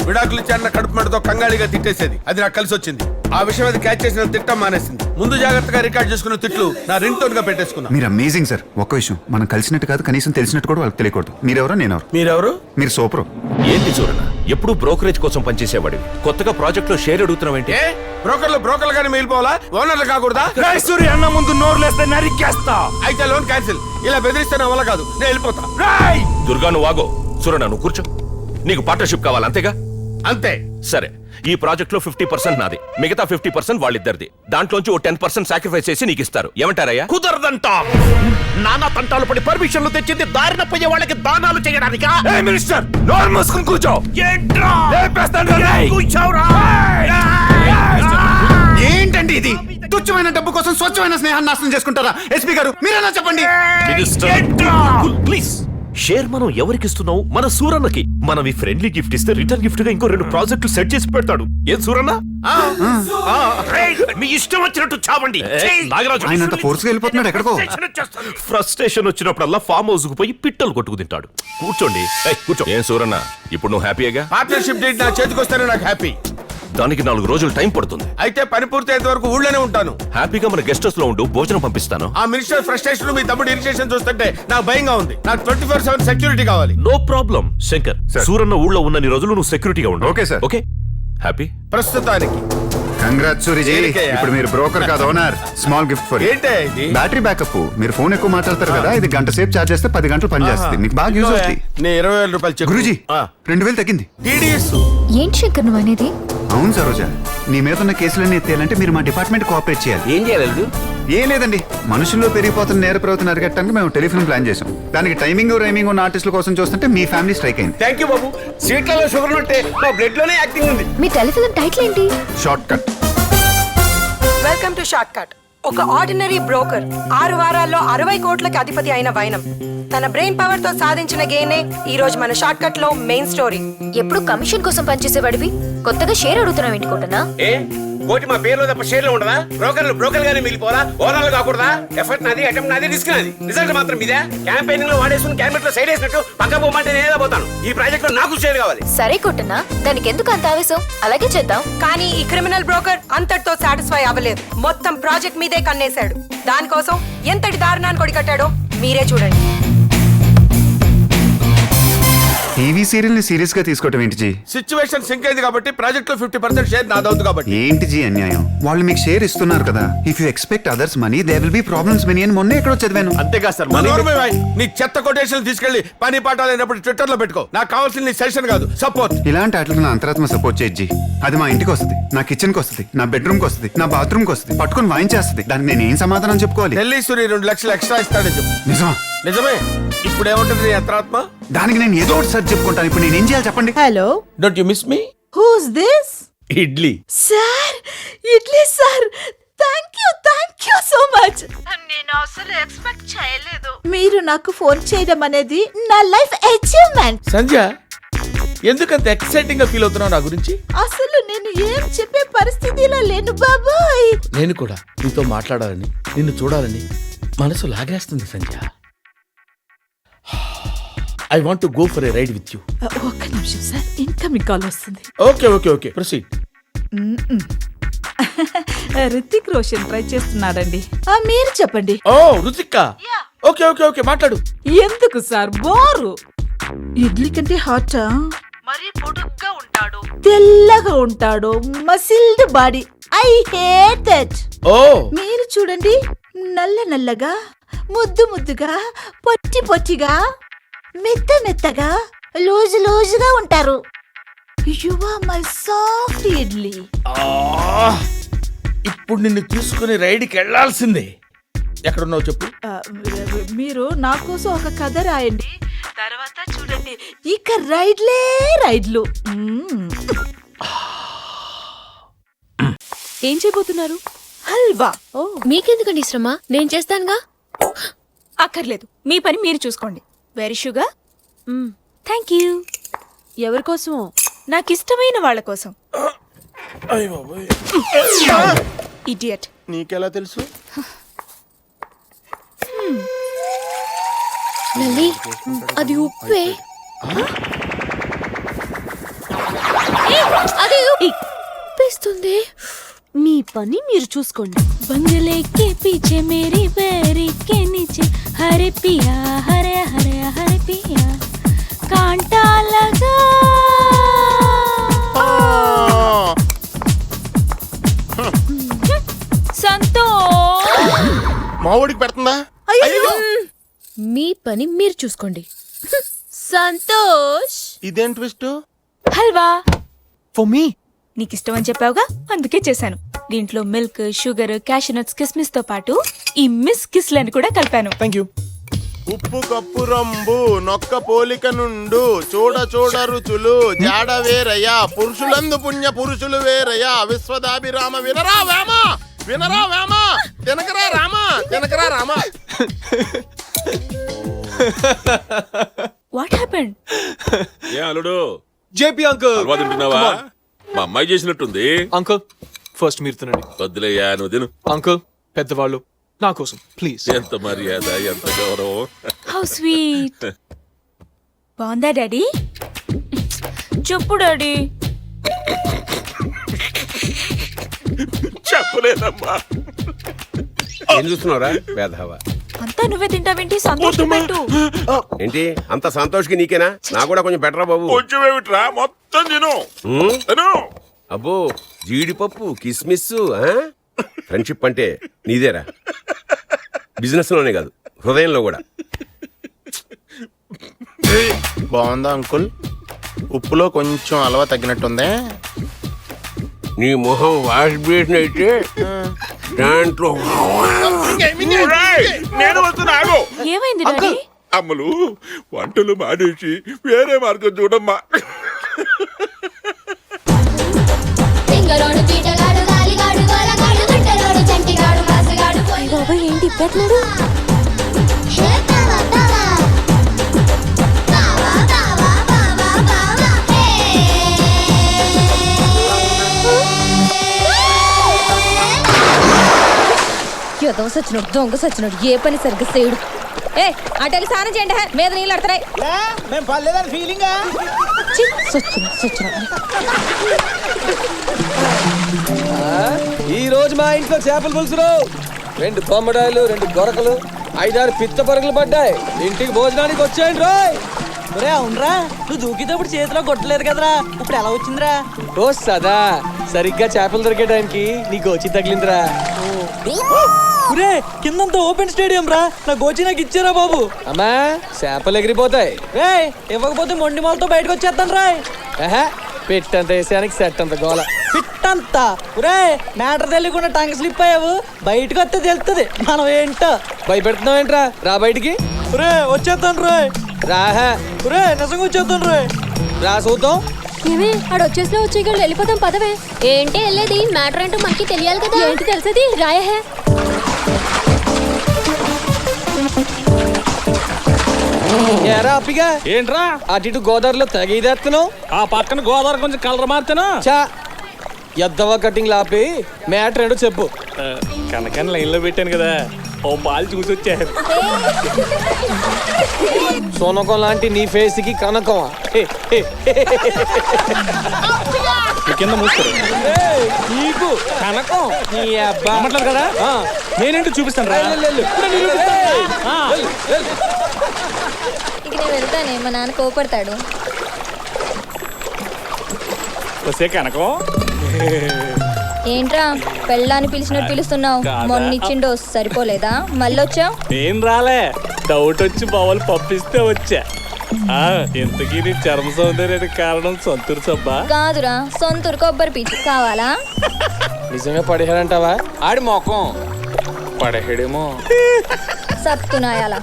విడాకులు ఇచ్చారన్న కడుపు మడతో కంగాళిగా తిట్టేసేది. అది నాకు కలిసి వచ్చింది. ఆ విషయం అది క్యాచ్ చేసిన తిట్టం మానేసింది. ముందు జాగ్రత్తగా రికార్డ్ చేసుకున్న తిట్లు నా రింగ్ టోన్ గా పెట్టేసుకున్నా. మీరు అమేజింగ్ సార్. ఒక్క విషయం, మనం కలిసినట్టు కాదు, కనీసం తెలిసినట్టు కూడా వాళ్ళకి తెలియకూడదు. మీరెవరో నేనెవరు? మీరెవరు? మీరు సూపర్. ఏంటి సూరన్న, ఎప్పుడు బ్రోకరేజ్ కోసం పనిచేసేవాడు, కొత్తగా ప్రాజెక్ట్ లో షేర్ అడుగుతున్నావేంటి? బ్రోకర్లు గానీ మిగిలిపోవాలా? ఓనర్లు కాకూడదా? సూరి అన్న ముందు నోరు లేస్తే నరికేస్తా. అయితే లోన్ క్యాన్సిల్. ఇలా బెదిరిస్తే నా వల్ల కాదు, నేను వెళ్ళిపోతా. దుర్గా నువ్వు ఆగో. సూరన్న నువ్వు కూర్చో. నీకు పార్ట్నర్షిప్ కావాలి అంతేగా? అంతే. సరే, ఈ ప్రాజెక్ట్ లో 50% నాది, మిగతా 50% వాళ్ళిద్దరిది. దాంట్లోంచి ఓ 10% సాక్రిఫైస్ చేసి నీకు ఇస్తారు. ఏమంటారయ్యా? కుదరదంట. నానా తంటాలు పడి పర్మిషన్లు తెచ్చింది దారిన పోయే వాళ్ళకి దానాలు చేయడానికా? మినిస్టర్, నోరు మూసుకుని కూర్చో. ఏంటండి ఇది? తుచ్చమైన డబ్బు కోసం స్వచ్ఛమైన స్నేహాన్ని నాశనం చేసుకుంటారా? ఎస్పీ గారు మీరేనా చెప్పండి. ప్లీజ్ షేర్ మనం ఎవరికి ఇస్తున్నావు? మన సూరన్నకి. మనం ఈ ఫ్రెండ్లీ గిఫ్ట్ ఇస్తే రిటర్న్ గిఫ్ట్ గా ఇంకో 2 ప్రాజెక్టులు సెట్ చేసి పెడతాడు. ఏం సూరన్న? రేయ్, మీ ఇష్టం వచ్చినట్టు చావండి. నాగరాజు ఆయన అంత ఫోర్స్ గా వెళ్ళిపోతున్నాడు ఎక్కడికో. ఫ్రస్ట్రేషన్ వచ్చినప్పుడల్లా ఫామ్ హౌస్ కు పోయి పిట్టలు కొట్టుకు తింటాడు. కూర్చోండి. కూర్చో. ఏం సూరన్న, ఇప్పుడు నువ్వు హ్యాపీగా? పార్ట్నర్షిప్ డేట్ నా చేతికి వస్తేనే నాకు హ్యాపీ. దానికి 4 రోజులు టైం పడుతుంది. అయితే పని పూర్తయ్యేంత వరకు ఊళ్ళోనే ఉంటాను. హ్యాపీగా మన గెస్ట్ హౌస్ లో ఉండు, భోజనం పంపిస్తాను. ఆ మినిస్టర్ ఫ్రస్ట్రేషన్, మీ తమ్ముడు ఇరిటేషన్ చూస్తుంటే నాకు భయంగా ఉంది. నాకు 24/7 సెక్యూరిటీ కావాలి. No problem Shankar. సూరన్న ఊళ్ళో ఉన్నన్ని రోజులు నువ్వు సెక్యూరిటీగా ఉండు. Okay sir. Okay, happy? ప్రస్తుతానికి. కంగ్రాట్స్ సూరిజీ. ఇప్పుడు మీరు బ్రోకర్ కాదు, ఓనర్. స్మాల్ గిఫ్ట్ ఫర్ ఏంటే ఇది? Battery backup. మీరు ఫోన్ ఎక్కువ మాట్లాడతారు కదా, ఇది గంట సేపు చార్జ్ చేస్తే 10 గంటలు పని చేస్తుంది. మీకు బాగా యూజ్ అవుతుంది. నేను 20,000 రూపాయలు చెక్. గురూజీ 2000 తగ్గింది. ఏంటి శంకర్ నువ్వు అనేది? అవును సరోజా, నీ మీద ఉన్న కేసులన్నీ ఎత్తేయాలంటే మీరు మా డిపార్ట్మెంట్ కోఆపరేట్ చేయాలి. ఏం చేయాలి? ఏం లేదండి, మనుషుల్లో పెరిగిపోతున్న నేర ప్రవర్తన అరికట్టడానికి మేము టెలిఫిల్మ్ ప్లాన్ చేసాం. దానికి టైమింగ్ రైమింగ్ ఉన్న ఆర్టిస్టుల కోసం చూస్తుంటే మీ ఫ్యామిలీ స్ట్రైక్ అయింది. థ్యాంక్ యూ బాబు. సీట్లలో షుగర్ ఉంటే మా బ్లడ్ లోనే యాక్టింగ్ ఉంది. మీ టెలిఫిల్మ్ టైటిల్ ఏంటి? Short cut. Welcome to short cut. ఒక ఆర్డినరీ బ్రోకర్ 6 వారాల్లో 60 కోట్లకి అధిపతి అయిన వైనం తన బ్రెయిన్ పవర్ తో సాధించిన గేనే ఈ రోజు మన షార్ట్ కట్ లో మెయిన్ స్టోరీ. ఎప్పుడు కమిషన్ కోసం పనిచేసేవాడివి కొత్తగా షేర్ అడుగుతున్నావు ఏంటి కోటనా? ఏ కోటి మా పేర్లో తప్ప షేర్లో ఉండదా? బ్రోకర్ గానే మిగిలిపోరా? ఓనర్లు కాకూడదా? ఎఫర్ట్ నాది, అటెంప్ట్ నాది, రిస్క్ నాది, రిజల్ట్ మాత్రం ఇదే. క్యాంపెయినింగ్ లో వాడేసుకుని క్యాబినెట్ లో సైడ్ వేసినట్టు పక్క పోమంటే నేనే పోతాను. ఈ ప్రాజెక్ట్ లో నాకు షేర్ కావాలి. సరే కొట్టనా, దానికి ఎందుకు అంత ఆవేశం? అలాగే చేద్దాం. కానీ ఈ క్రిమినల్ బ్రోకర్ అంతటితో సాటిస్ఫై అవ్వలేదు. మొత్తం ప్రాజెక్ట్ మీదే కన్నేశాడు. దానికోసం ఎంతటి దారుణాన్ని కొడికట్టాడో మీరే చూడండి. టీవీ సీరియల్ ని సీరియస్ గా తీసుకోవటం ఏంటి జీ? సిచ్యువేషన్ సింక్ అయింది కాబట్టి ప్రాజెక్ట్ లో 50% షేర్ నాదవుతుంది కాబట్టి. ఏంటి జీ అన్యాయం? వాళ్ళు మీకు షేర్ ఇస్తున్నారు కదా. If you expect others money they will be problems many అని మొన్నే ఎక్కడో చదివాను. అంతేగా సార్. నీ చెత్త కొటేషన్ తీసుకెళ్లి పని పాట లేనప్పుడు ట్విట్టర్ లో పెట్టుకో. నాకు కావాల్సింది నీ సెషన్ కాదు, సపోర్ట్. ఇలాంటి ఆటలకు నా అంతరాత్మ సపోర్ట్ చేయొచ్చు జీ. అది మా ఇంటికి వస్తుంది, నా కిచెన్ కి వస్తుంది, నా బెడ్రూమ్ కి వస్తుంది, నా బాత్రూమ్ కి వస్తుంది, పట్టుకుని వాయించేస్తుంది. దానికి నేను ఏం సమాధానం చెప్పుకోవాలి? ఢిల్లీ 2 లక్షలు ఎక్స్ట్రా ఇస్తాడని చెప్పు. నిజమా? నిజమే. ఇప్పుడు ఏముంటుంది నీ అంతరాత్మ? దానికి నేను ఏదో ఒకటి సార్ చెప్పుకుంటాను. ఇప్పుడు నేను ఏం చేయాలి చెప్పండి? Hello, don't you miss me? Who's this? Idli sir, Idli sir, thank you so much. నేను అసలు ఎక్స్పెక్ట్ చేయలేదు మీరు నాకు ఫోన్ చేయడం అనేది. నా లైఫ్ అచీవ్మెంట్. సంధ్య, ఎందుకంత ఎక్సైటింగ్ గా ఫీల్ అవుతున్నావు నా గురించి? అసలు నేను ఏం చెప్పే పరిస్థితిలో లేను బాబాయ్. నేను కూడా నీతో మాట్లాడాలని, నిన్ను చూడాలని మనసు లాగేస్తుంది Sandhya. I want to go for a ride with you. ఒక్క నిమిషం సార్, ఇన్కమింగ్ కాల్ వస్తుంది. Okay proceed. Hrithik Roshan try చేస్తున్నాడండి. మీరు చెప్పండి. ఓ రుతికా, ఓకే మాట్లాడు. ఎందుకు సార్ బోరు? ఇడ్లీ కంటే హాట్. మరి పొడుగ్గా ఉంటాడు, తెల్లగా ఉంటాడు, muscled body. I hate that. ఓ మీరు చూడండి, నల్లగా, ముద్దుగా, పొట్టిగా, మెత్తగా, లూజుగా ఉంటారు. You are my soft idli. ఇప్పుడు నిన్ను తీసుకుని రైడ్కి వెళ్లాల్సిందే. ఎక్కడున్నావు చెప్పు. మీరు నా కోసం ఒక కథ రాయండి, తర్వాత చూడండి ఇక రైడ్లు. ఏం చేయబోతున్నారు? హల్వా. మీకెందుకండి శ్రమ, నేను చేస్తానుగా. అక్కర్లేదు, మీ పని మీరు చూసుకోండి. Very sugar. Thank you. ఎవరి కోసం? నాకు ఇష్టమైన వాళ్ళ కోసం. ఇడియట్. నీకెలా తెలుసు? లలి, అది ఉప్పే. అది ఉప్పేస్తుంది. మీ పని మీరు చూసుకోండి. బంగలే కే పీछे मेरी बैरी के नीचे हरे पिया हरे पिया कांटा लगा. సంతోష్ మా ఊడికి పెడుతుందా? మీ పని మీరు చూసుకోండి. సంతోష్. ఇదేం ట్విస్ట్? Halwa for me. నీకు ఇష్టం అని చెప్పావుగా, అందుకే చేశాను. దీంట్లో మిల్క్, షుగర్, క్యాషనట్స్, కిస్మిస్ తో పాటు ఈ మిస్ కిస్లను కూడా కలిపాను. Thank you. ఉప్పు కప్పు రంబు నొక్క పోలిక నుండు చూడ రుచులు జాడ వేరయ్యా పురుషులందు పుణ్య పురుషులు వేరయ్యా విశ్వదాభిరామ వినరా వేమ తినకరా రామ. అల్లుడు జేపీ అంకుల్ హల్వా తింటున్నావా? మా అమ్మాయి చేసినట్టుంది. అంకుల్ ఫస్ట్ మీరు తినండి. వద్దులేయ్యా, నువ్వు తిను. అంకుల్ పెద్దవాళ్ళు నా కోసం ప్లీజ్. ఎంత మర్యాద, ఎంత గౌరవం. How sweet. బాగుందా డాడీ? చెప్పు డాడీ. చెప్పలేదమ్మా. ఏం చూస్తున్నావురా వేధవా? అంతా నువ్వే తింటావేంటి? సంతోషం పెట్టు. ఏంటి అంత సంతోష్కి నీకేనా? నా కూడా కొంచెం బెటరా బాబు. కొంచెం ఏమిట్రా, మొత్తం తిను. తిను. అబ్బో జీడిపప్పు కిస్మిస్. ఫ్రెండ్షిప్ అంటే నీదేరా. బిజినెస్ లోనే కాదు, హృదయంలో కూడా. బాగుందా అంకుల్? ఉప్పులో కొంచెం అలవా తగ్గినట్టుందే. నీ మొహం వాష్ బేసిన్ అయితే దాంట్లో నేను వస్తున్నా, ఆగు. ఏమైంది డాడీ? అమ్మలు వంటలు మానేసి వేరే మార్గం చూడమ్మా. బాబా ఏంటి ఇప్పట్లేడు? దొంగ సచ్చినోడు, దొంగ సచ్చినోడు, ఏ పని సరిగ్గా చేయడు. ఏ అటెళ్ళి స్నానం చేయండి, మీద నీళ్ళు అడతాయి. ఈ రోజు మా ఇంట్లో చేపల పులుసులు, 2 బొమ్మడాయిలు, 2 గొరకలు, 5-6 పిత్త పరుగులు పడ్డాయి. ఇంటికి భోజనానికి వచ్చేయండి రోయ్. అవునరా, నువ్వు దూకితేప్పుడు చేతిలో కొట్టలేదు కదరా, ఇప్పుడు ఎలా వచ్చిందిరా? ఓ సదా, సరిగ్గా చేపలు దొరికే టైంకి నీ గోచి తగిలిందిరా. ఒరే కిందంతా ఓపెన్ స్టేడియం రా, నా గోచి నాకు ఇచ్చారా బాబు. అమ్మా చేపలు ఎగిరిపోతాయి. ఇవ్వకపోతే మొండి మాలతో బయటకు వచ్చేస్తాను రా. పెట్టంత వేసానికి సెట్ అంత గోల. పిట్టంతా ఒరే మ్యాటర్ తెలియకుండా టంగ్ స్లిప్ అయ్యావు, బయటకు వస్తే తెలుస్తుంది మనం ఏంటో. భయపెడుతున్నావు ఏంట్రా, రా బయటికి. ఒరే వచ్చేస్తాను రోయ్. రాహా. ఒరే నిజంగా వచ్చేస్తాను రోయ్. రా చూద్దాం. ఏమే ఆడు వచ్చేసినా వచ్చేయగలడు, వెళ్ళిపోతాం పదవే. ఏంటి వెళ్ళేది? మ్యాటర్ ఏంటో మనకి తెలియాలి కదా. ఏంటి తెలిసేది? రాయహే. ఏరా అప్పిగా ఏంట్రా అటు ఇటు గోదావరిలో తెగేస్తున్నావు? ఆ పక్కన గోదావరి కొంచెం కలర్ మార్చాను. చా ఎద్దవా కటింగ్ లాపి మ్యాటర్ ఏంటో చెప్పు. కనకని లైన్ లో పెట్టాను కదా, ఓ పాలు చూసి వచ్చారు. సోనకం లాంటి నీ ఫేస్ కి కనకం కింద మూస్తారు నీకు కనకం నీ అబ్బా కదా. నేనేంటో చూపిస్తాను రా. ఇక నేను వెళ్తానే, మా నాన్న కోపడతాడు. వస్తే కనకం ఏంట్రా పెళ్ళాన్ని పిలిచినట్టు పిలుస్తున్నావు? మొన్న ఇచ్చిండో సరిపోలేదా? మళ్ళొచ్చావు? ఏం రాలే, డౌట్ వచ్చి బావలు పంపిస్తే వచ్చా. ఇంతకీ నీ చర్మ సౌందర్యానికి కారణం సొంతూరు సబ్బా? కాదురా, సొంతూరు కొబ్బరి పీచు. కావాలా? నిజంగా పడిహాడంటావా? ఆడి మొఖం పడేడేమో. సత్తునాయాల.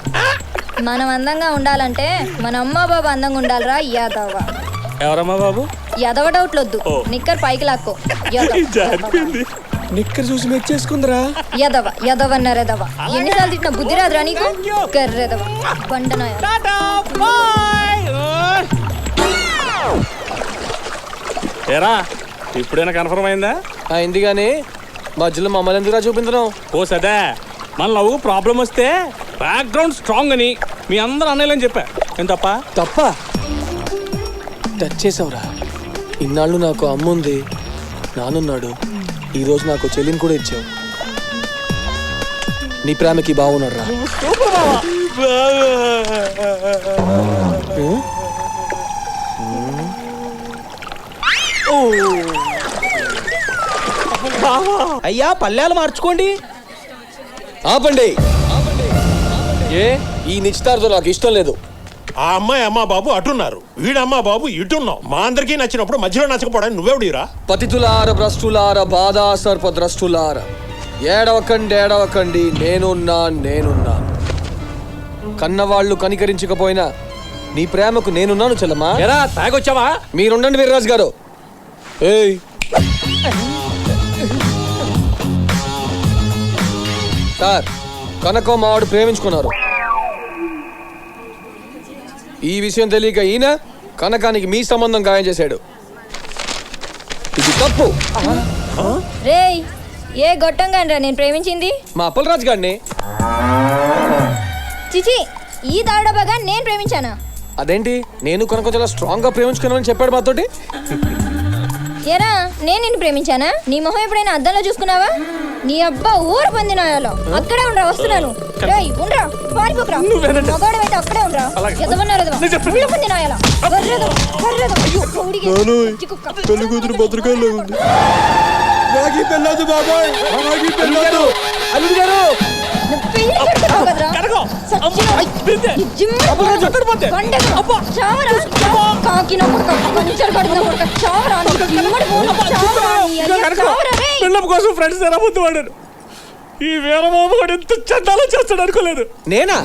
మనం అందంగా ఉండాలంటే మన అమ్మ బాబు అందంగా ఉండాలిరా యాదవ. ఎవరమ్మా బాబు? యాదవ డౌట్లొద్దు, నిక్కర్ పైకి లాక్కో. నిక్కర్ చూసి మెచ్చేసుకుందిరా. యదవ యదవన్నరెదవ. ఎన్నిసార్లు తిట్టిన బుద్ధి రాదురా నీకు? కర్రెదవ బండనాయ. ఏరా ఇప్పుడైనా కన్ఫర్మ్ అయిందా? అయింది కానీ మధ్యలో మమ్మల్ని ఎందుకురా చూపించడం? ఓ సదా, మన లవ్ ప్రాబ్లం వస్తే బ్యాక్గ్రౌండ్ స్ట్రాంగ్ అని మీ అందరూ అన్నయ్యలని చెప్పా. ఏం తప్ప? తప్ప టచ్ చేసావురా. ఇన్నాళ్ళు నాకు అమ్మ ఉంది, నానున్నాడు, ఈరోజు నాకు చెల్లిని కూడా ఇచ్చావు. నీ ప్రేమకి బాగున్నాడు రా. అయ్యా పల్లెలు మార్చుకోండి. ఆపండి. ఏ ఈ నిశ్చితార్థం నాకు ఇష్టం లేదు. ఆ అమ్మాయి అమ్మా బాబు అటున్నారు, వీడమ్మా బాబు ఇటున్నాం. మా అందరికీ నచ్చినప్పుడు మధ్యలో నచ్చకపోవడానికి నువ్వెవడిరా? పతితులార భ్రష్టులార బాధా సర్ప ద్రష్టులార, ఏడవకండి ఏడవకండి, నేనున్నా. కన్నవాళ్ళు కనికరించకపోయినా నీ ప్రేమకు నేనున్నాను చెల్లమ్మా. ఎరా తాగొచ్చావా? మీరుండండి వీర్రాజు గారు. ఏయ్ సార్, కనకం మావాడు ప్రేమించుకున్నారు. ఈ విషయం తెలియక ఈయన కనకానికి మీ సంబంధం ఖాయం చేశాడు. ఇది తప్పు. రేయ్ ఏ గొట్టంగా నేను ప్రేమించింది మా అప్పలరాజు గారిని. చిచి ఈ దాడబాగా నేను ప్రేమించానా? అదేంటి, నేను కనుక చాలా స్ట్రాంగ్ గా ప్రేమించుకున్నామని చెప్పాడు మాతోటి. ఏరా నేను నిన్ను ప్రేమించానా? నీ మొహం ఎప్పుడైనా అద్దంలో చూసుకున్నావా? నీ అబ్బా ఊరు పొందినాయాలో అక్కడే ఉండరా, వస్తున్నాను. రేయ్ ఉండరా, పారిపోకరా. మగాడమైతే అక్కడే ఉండరా. ఎదవన్నారు ఊరు పొందినాయాలా. పెళ్లి కూతురు భద్రకాయలో ఉంది. రాగి పెళ్ళదు బాబాయ్, రాగి పెళ్ళదు. అల్లుడు గారు పెళ్ళం కోసం ఫ్రెండ్స్ ఎలా ముందు వాడారు. ఈ వీరమామ కూడా ఎంత చందాలో చేస్తాడు అనుకోలేదు. నేనా?